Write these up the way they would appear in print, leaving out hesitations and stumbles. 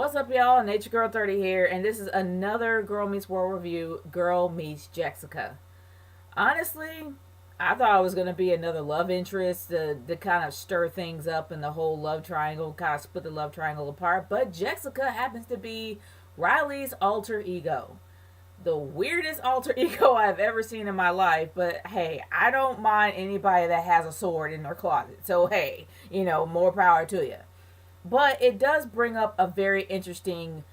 What's up, y'all? Naturegirl 30 here, and this is another Girl Meets World review, Girl Meets Jexica. Honestly, I thought it was going to be another love interest to kind of stir things up in the whole love triangle, kind of split the love triangle apart, but Jexica happens to be Riley's alter ego. The weirdest alter ego I've ever seen in my life, but hey, I don't mind anybody that has a sword in their closet. So hey, more power to you. But it does bring up a very interesting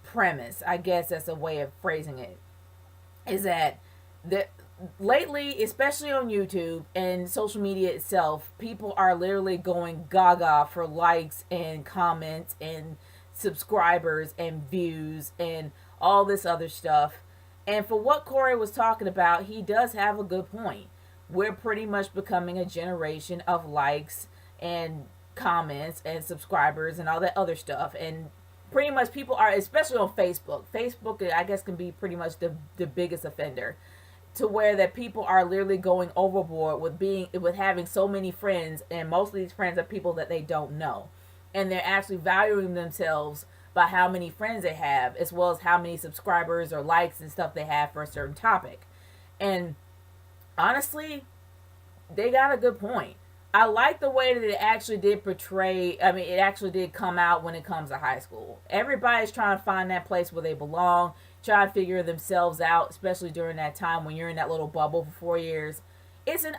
premise. I guess that's a way of phrasing it. Is that the lately, especially on YouTube and social media itself, people are literally going gaga for likes and comments and subscribers and views and all this other stuff. And for what Corey was talking about, he does have a good point. We're pretty much becoming a generation of likes and comments and subscribers and all that other stuff. And pretty much people are, especially on Facebook. Facebook, I guess, can be pretty much the biggest offender, to where that people are literally going overboard with having so many friends, and most of these friends are people that they don't know, and they're actually valuing themselves by how many friends they have, as well as how many subscribers or likes and stuff they have for a certain topic. And honestly, they got a good point. I like the way that it actually did portray. I mean, it actually did come out when it comes to high school. Everybody's trying to find that place where they belong, trying to figure themselves out, especially during that time when you're in that little bubble for 4 years. It's an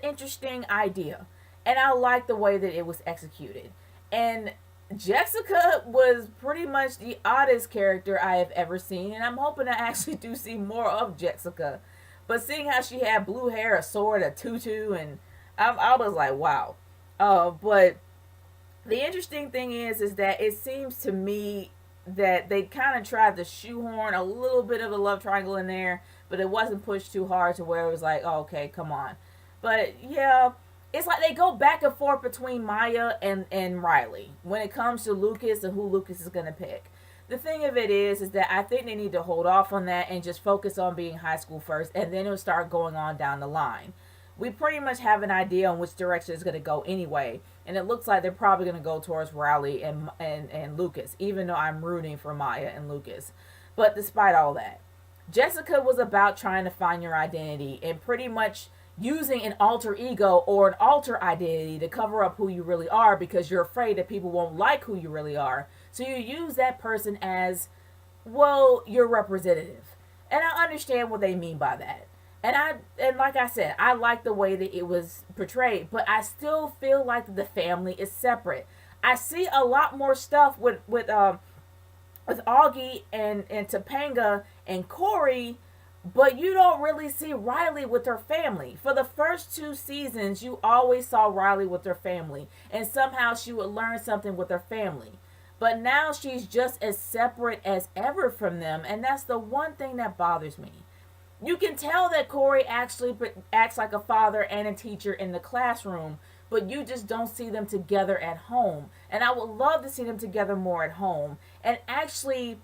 interesting idea, and I like the way that it was executed. And Jexica was pretty much the oddest character I have ever seen, and I'm hoping I actually do see more of Jexica. But seeing how she had blue hair, a sword, a tutu, and I was like, wow. But the interesting thing is that it seems to me that they kind of tried to shoehorn a little bit of the love triangle in there, but it wasn't pushed too hard to where it was like, oh, okay, come on. But yeah, it's like they go back and forth between Maya and Riley when it comes to Lucas and who Lucas is going to pick. The thing of it is that I think they need to hold off on that and just focus on being high school first, and then it'll start going on down the line. We pretty much have an idea on which direction it's going to go anyway, and it looks like they're probably going to go towards Riley and Lucas, even though I'm rooting for Maya and Lucas. But despite all that, Jexica was about trying to find your identity and pretty much using an alter ego or an alter identity to cover up who you really are, because you're afraid that people won't like who you really are. So you use that person as, well, your representative. And I understand what they mean by that. And like I said, I like the way that it was portrayed, but I still feel like the family is separate. I see a lot more stuff with Augie and Topanga and Corey, but you don't really see Riley with her family. For the first 2 seasons, you always saw Riley with her family, and somehow she would learn something with her family. But now she's just as separate as ever from them, and that's the one thing that bothers me. You can tell that Corey actually acts like a father and a teacher in the classroom, but you just don't see them together at home. And I would love to see them together more at home and actually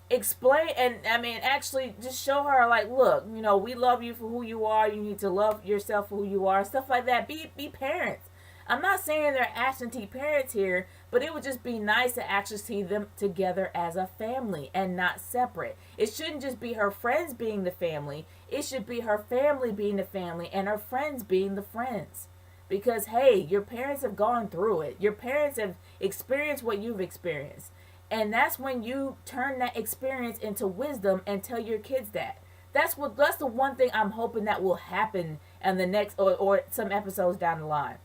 explain, and actually just show her, like, look, we love you for who you are. You need to love yourself for who you are, stuff like that. Be parents. I'm not saying they're absentee parents here, but it would just be nice to actually see them together as a family and not separate. It shouldn't just be her friends being the family. It should be her family being the family and her friends being the friends. Because, hey, your parents have gone through it. Your parents have experienced what you've experienced. And that's when you turn that experience into wisdom and tell your kids that. That's the one thing I'm hoping that will happen in the next or some episodes down the line.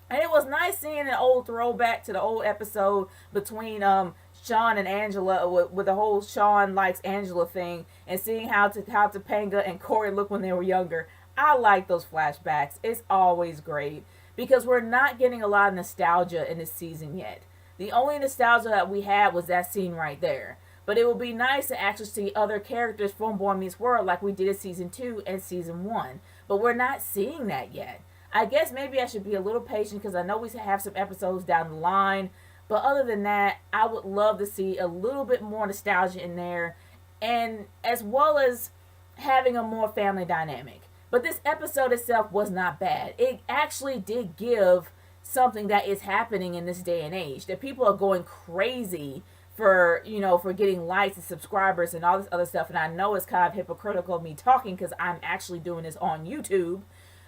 And it was nice seeing an old throwback to the old episode between Sean and Angela with the whole Sean likes Angela thing, and seeing how Topanga and Corey look when they were younger. I like those flashbacks. It's always great because we're not getting a lot of nostalgia in this season yet. The only nostalgia that we had was that scene right there. But it would be nice to actually see other characters from Boy Meets World like we did in season 2 and season 1. But we're not seeing that yet. I guess maybe I should be a little patient because I know we have some episodes down the line. But other than that, I would love to see a little bit more nostalgia in there, and as well as having a more family dynamic. But this episode itself was not bad. It actually did give something that is happening in this day and age, that people are going crazy for, for getting likes and subscribers and all this other stuff. And I know it's kind of hypocritical of me talking because I'm actually doing this on YouTube,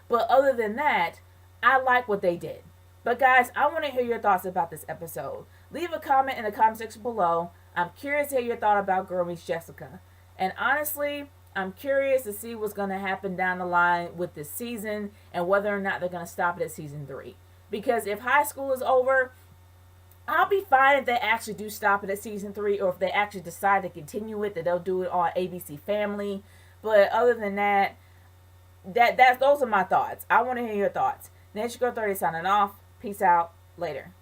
but other than that, I like what they did. But guys, I want to hear your thoughts about this episode. Leave a comment in the comment section below. I'm curious to hear your thought about Girl Meets Jessica. And honestly, I'm curious to see what's going to happen down the line with this season and whether or not they're going to stop it at season 3. Because if high school is over, I'll be fine if they actually do stop it at season 3, or if they actually decide to continue it, that they'll do it on ABC Family. But other than that, those are my thoughts. I want to hear your thoughts. Naturegirl 30 signing off. Peace out. Later.